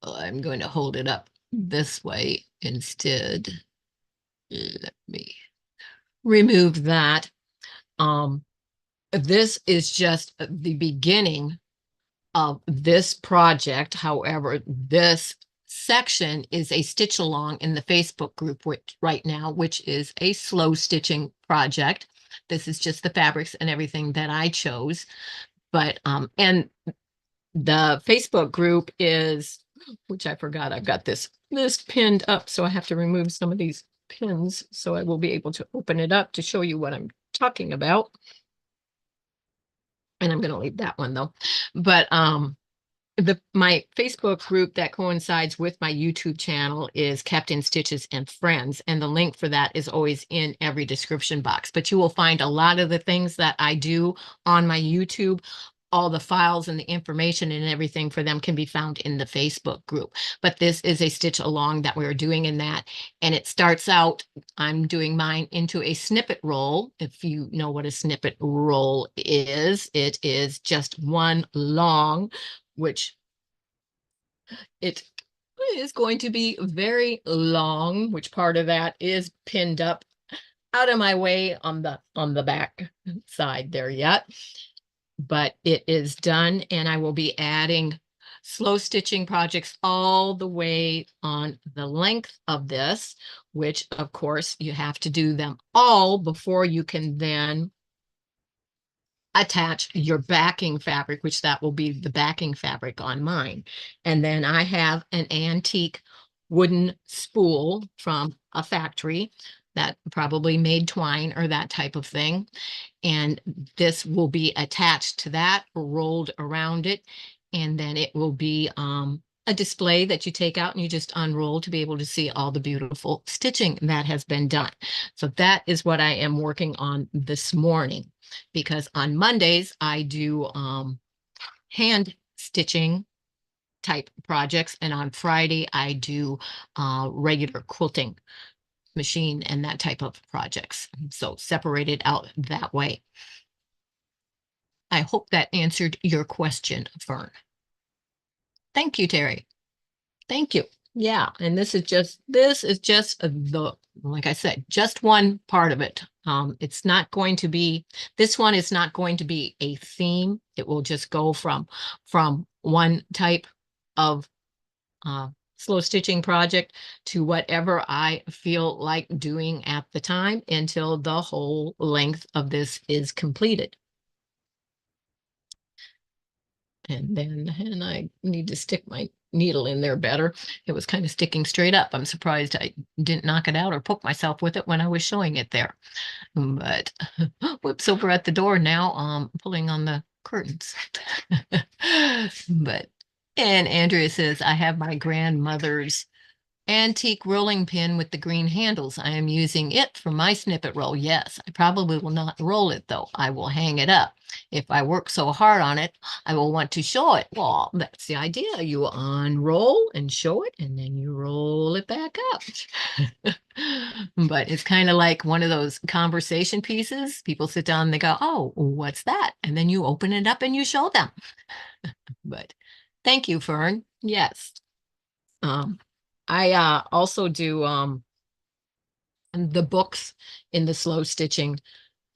[SPEAKER 1] I'm going to hold it up this way instead. Let me remove that. Um, this is just the beginning of this project. However, this section is a stitch along in the Facebook group right now, which is a slow stitching project. This is just the fabrics and everything that I chose. But and the Facebook group is, which I forgot, I've got this pinned up, so I have to remove some of these pins so I will be able to open it up to show you what I'm talking about. And I'm going to leave that one though. But my Facebook group that coincides with my YouTube channel is Kept in Stitches and Friends, and the link for that is always in every description box. But you will find a lot of the things that I do on my YouTube. All the files and the information and everything for them can be found in the Facebook group. But this is a stitch along that we're doing in that. And it starts out, I'm doing mine into a snippet roll. If you know what a snippet roll is, it is just one long, which it is going to be very long, which part of that is pinned up out of my way on the back side there yet. But it is done, and I will be adding slow stitching projects all the way on the length of this, which of course you have to do them all before you can then attach your backing fabric, which that will be the backing fabric on mine. And then I have an antique wooden spool from a factory that probably made twine or that type of thing. And this will be attached to that, rolled around it. And then it will be a display that you take out and you just unroll to be able to see all the beautiful stitching that has been done. So that is what I am working on this morning, because on Mondays I do hand stitching type projects, and on Friday I do regular quilting machine and that type of projects. So separated out that way. I hope that answered your question, Fern. Thank you, Terry. Thank you. Yeah, and this is just the, like I said, just one part of it. It's not going to be, this one is not going to be a theme. It will just go from one type of slow stitching project to whatever I feel like doing at the time until the whole length of this is completed. And I need to stick my needle in there better. It was kind of sticking straight up. I'm surprised I didn't knock it out or poke myself with it when I was showing it there. But whoops, over at the door now, pulling on the curtains. But, and Andrea says, I have my grandmother's antique rolling pin with the green handles. I am using it for my snippet roll. Yes, I probably will not roll it though. I will hang it up. If I work so hard on it, I will want to show it. Well, that's the idea. You unroll and show it, and then you roll it back up. But it's kind of like one of those conversation pieces. People sit down and they go, oh, what's that? And then you open it up and you show them. But thank you, Fern. Yes. I also do the books in the slow stitching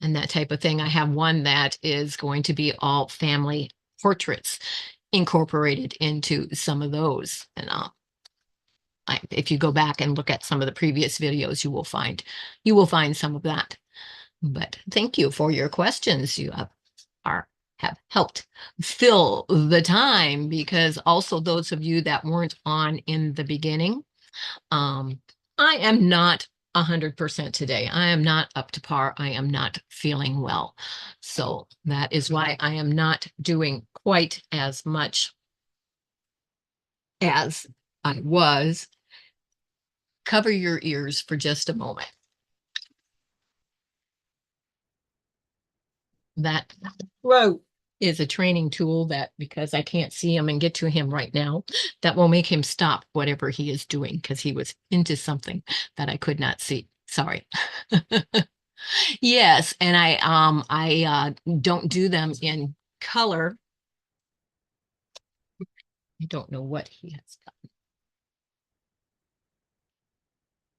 [SPEAKER 1] and that type of thing. I have one that is going to be all family portraits incorporated into some of those. And if you go back and look at some of the previous videos, you will find some of that. But thank you for your questions. You have helped fill the time, because also those of you that weren't on in the beginning, I am not 100% today. I am not up to par. I am not feeling well. So that is why I am not doing quite as much as I was. Cover your ears for just a moment. that row is a training tool that, because I can't see him and get to him right now, that will make him stop whatever he is doing because he was into something that I could not see. Sorry. Yes, and I don't do them in color. I don't know what he has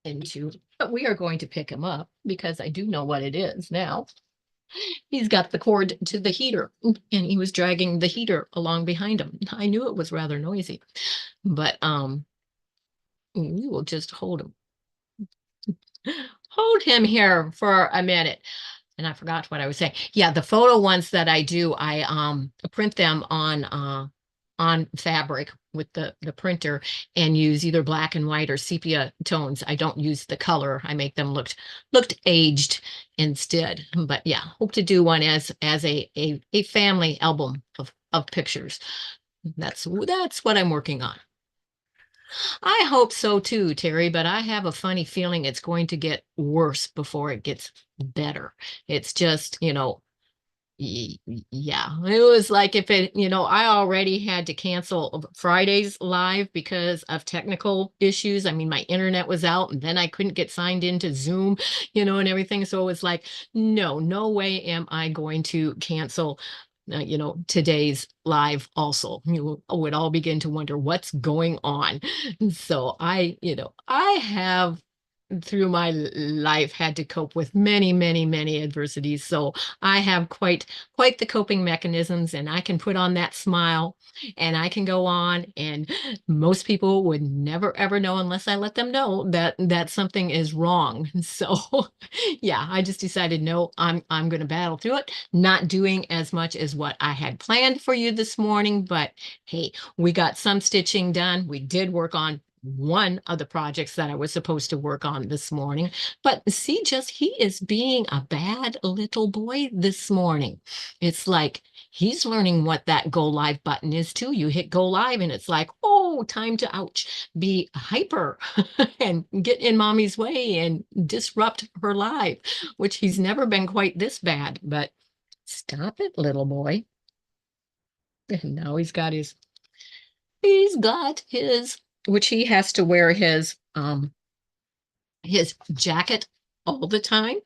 [SPEAKER 1] gotten into, but we are going to pick him up because I do know what it is now. He's got the cord to the heater and he was dragging the heater along behind him. I knew it was rather noisy, but we will just hold him here for a minute. And I forgot what I was saying. Yeah, the photo ones that I do, I print them on fabric with the printer and use either black and white or sepia tones. I don't use the color. I make them looked aged instead. But yeah, hope to do one as a family album of pictures. That's what I'm working on. I hope so too, Terry, but I have a funny feeling it's going to get worse before it gets better. It's just, yeah, it was like if it, I already had to cancel Friday's live because of technical issues. I mean, my internet was out and then I couldn't get signed into Zoom, and everything. So it was like, no way am I going to cancel today's live also. You would all begin to wonder what's going on. So I have through my life had to cope with many adversities. So I have quite the coping mechanisms and I can put on that smile and I can go on and most people would never ever know unless I let them know that something is wrong. So yeah, I just decided no, I'm going to battle through it, not doing as much as what I had planned for you this morning, but hey, we got some stitching done. We did work on one of the projects that I was supposed to work on this morning. But see, just he is being a bad little boy this morning. It's like he's learning what that go live button is too. You hit go live and it's like, oh, time to ouch, be hyper and get in mommy's way and disrupt her life, which he's never been quite this bad. But stop it, little boy. And now he's got his, which he has to wear his jacket all the time,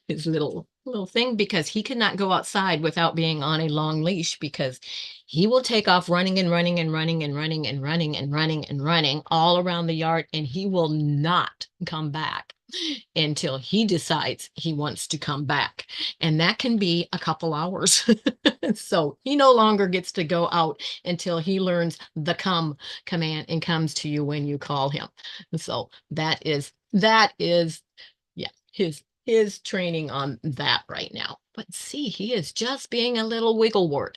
[SPEAKER 1] his little thing, because he cannot go outside without being on a long leash because he will take off running and running and running and running and running and running and running all around the yard and he will not come back until he decides he wants to come back. And that can be a couple hours. So he no longer gets to go out until he learns the come command and comes to you when you call him. So that is, yeah, his training on that right now. But see, he is just being a little wigglewort.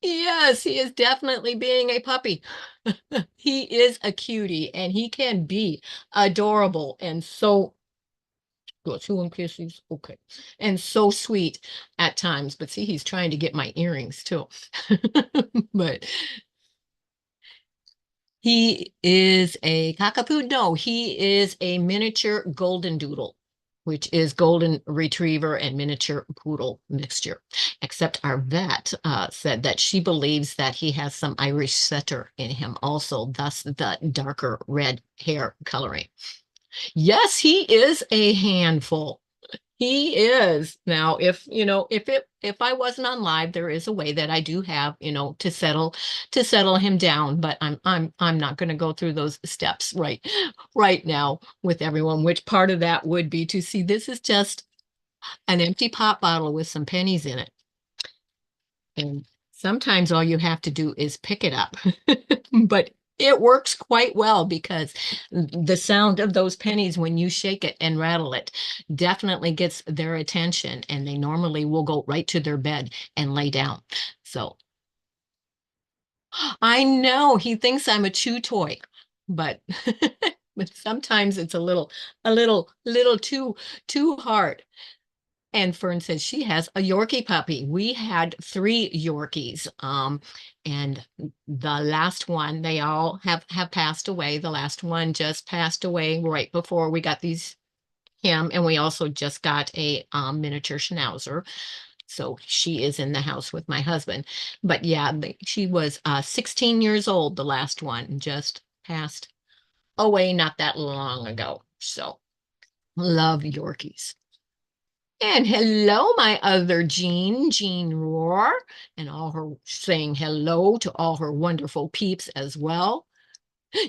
[SPEAKER 1] Yes, he is definitely being a puppy. He is a cutie and he can be adorable and so good. Chew and kisses. Okay. And so sweet at times. But see, he's trying to get my earrings too. But he is a cockapoo. No, he is a miniature golden doodle, which is golden retriever and miniature poodle mixture. Except our vet said that she believes that he has some Irish setter in him also, thus the darker red hair coloring. Yes, he is a handful. He is. Now, if I wasn't on live, there is a way that I do have, to settle him down, but I'm not going to go through those steps right now with everyone, which part of that would be to see this is just an empty pop bottle with some pennies in it. And sometimes all you have to do is pick it up. But it works quite well because the sound of those pennies when you shake it and rattle it definitely gets their attention and they normally will go right to their bed and lay down. So I know he thinks I'm a chew toy, but but sometimes it's a little too hard. And Fern says she has a Yorkie puppy. We had three Yorkies. And the last one, they all have passed away. The last one just passed away right before we got these him, and we also just got a miniature schnauzer. So she is in the house with my husband. But yeah, she was 16 years old, the last one, just passed away not that long ago. So love Yorkies. And hello, my other Jean, Jean Roar, and all her saying hello to all her wonderful peeps as well.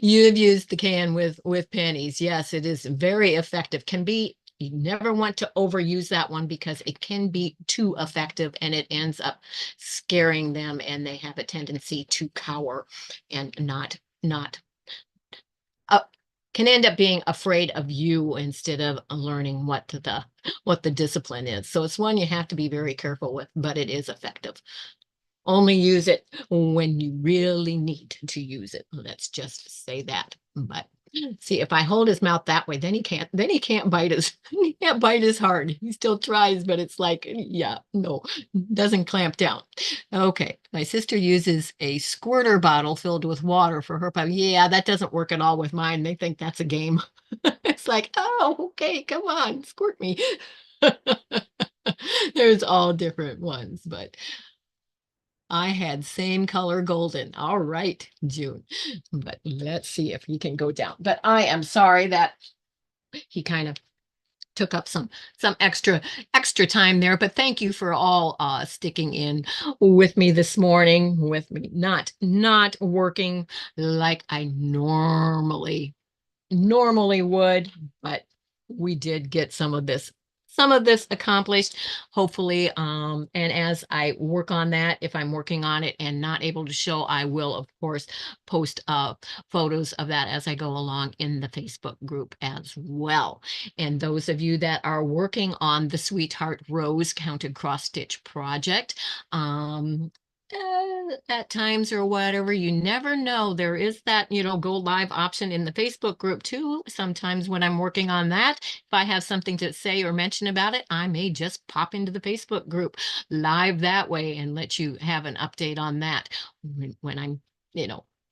[SPEAKER 1] You've used the can with pennies. Yes, it is very effective. Can be, you never want to overuse that one because it can be too effective and it ends up scaring them and they have a tendency to cower and not uh, can end up being afraid of you instead of learning what the discipline is. So it's one you have to be very careful with, but it is effective. Only use it when you really need to use it. Let's just say that. But see, if I hold his mouth that way, then he can't bite as he can't bite as hard. He still tries, but it's like, yeah, no, doesn't clamp down. Okay. My sister uses a squirter bottle filled with water for her puppy. Yeah, that doesn't work at all with mine. They think that's a game. It's like, oh, okay, come on, squirt me. There's all different ones, but I had same color golden. All right, June. But let's see if he can go down. But I am sorry that he kind of took up some extra time there. But thank you for all sticking in with me this morning, with me not working like I normally would, but we did get some of this accomplished, hopefully. And as I work on that, if I'm working on it and not able to show, I will, of course, post photos of that as I go along in the Facebook group as well. And those of you that are working on the Sweetheart Rose Counted Cross Stitch project, at times or whatever, you never know. There is that, go live option in the Facebook group too. Sometimes when I'm working on that, if I have something to say or mention about it, I may just pop into the Facebook group live that way and let you have an update on that when I'm,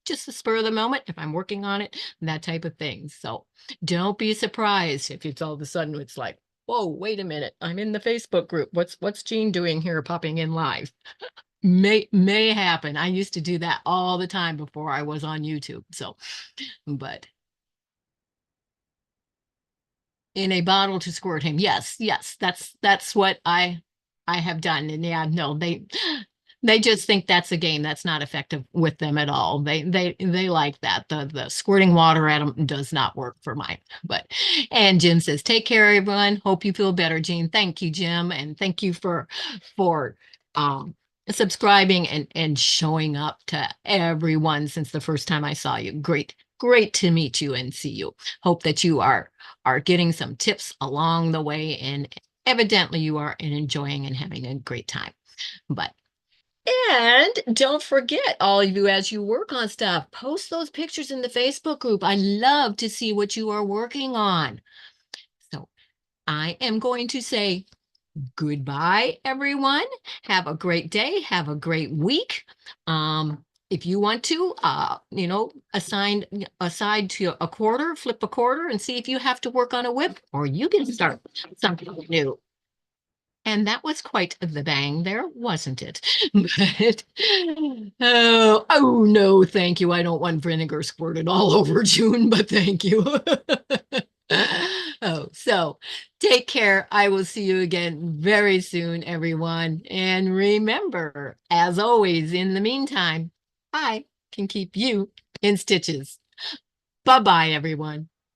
[SPEAKER 1] just the spur of the moment, if I'm working on it, that type of thing. So don't be surprised if it's all of a sudden it's like, whoa, wait a minute, I'm in the Facebook group. What's Jean doing here popping in live? May happen. I used to do that all the time before I was on YouTube. So, but in a bottle to squirt him. Yes, yes, that's what I have done. And yeah, no, they just think that's a game. That's not effective with them at all. They like that. The squirting water at them does not work for mine. But and Jim says, take care, everyone. Hope you feel better, Jean. Thank you, Jim, and thank you for um subscribing and showing up to everyone since the first time I saw you. Great to meet you and see you. Hope that you are getting some tips along the way, and evidently you are enjoying and having a great time. But and don't forget, all of you, as you work on stuff, post those pictures in the Facebook group. I love to see what you are working on. So I am going to say goodbye, everyone. Have a great day. Have a great week. If you want to, aside to a quarter, flip a quarter and see if you have to work on a whip or you can start something new. And that was quite the bang there, wasn't it? But oh no, thank you. I don't want vinegar squirted all over June, but thank you. Oh, so take care. I will see you again very soon, everyone. And remember, as always, in the meantime, I can keep you in stitches. Bye-bye, everyone.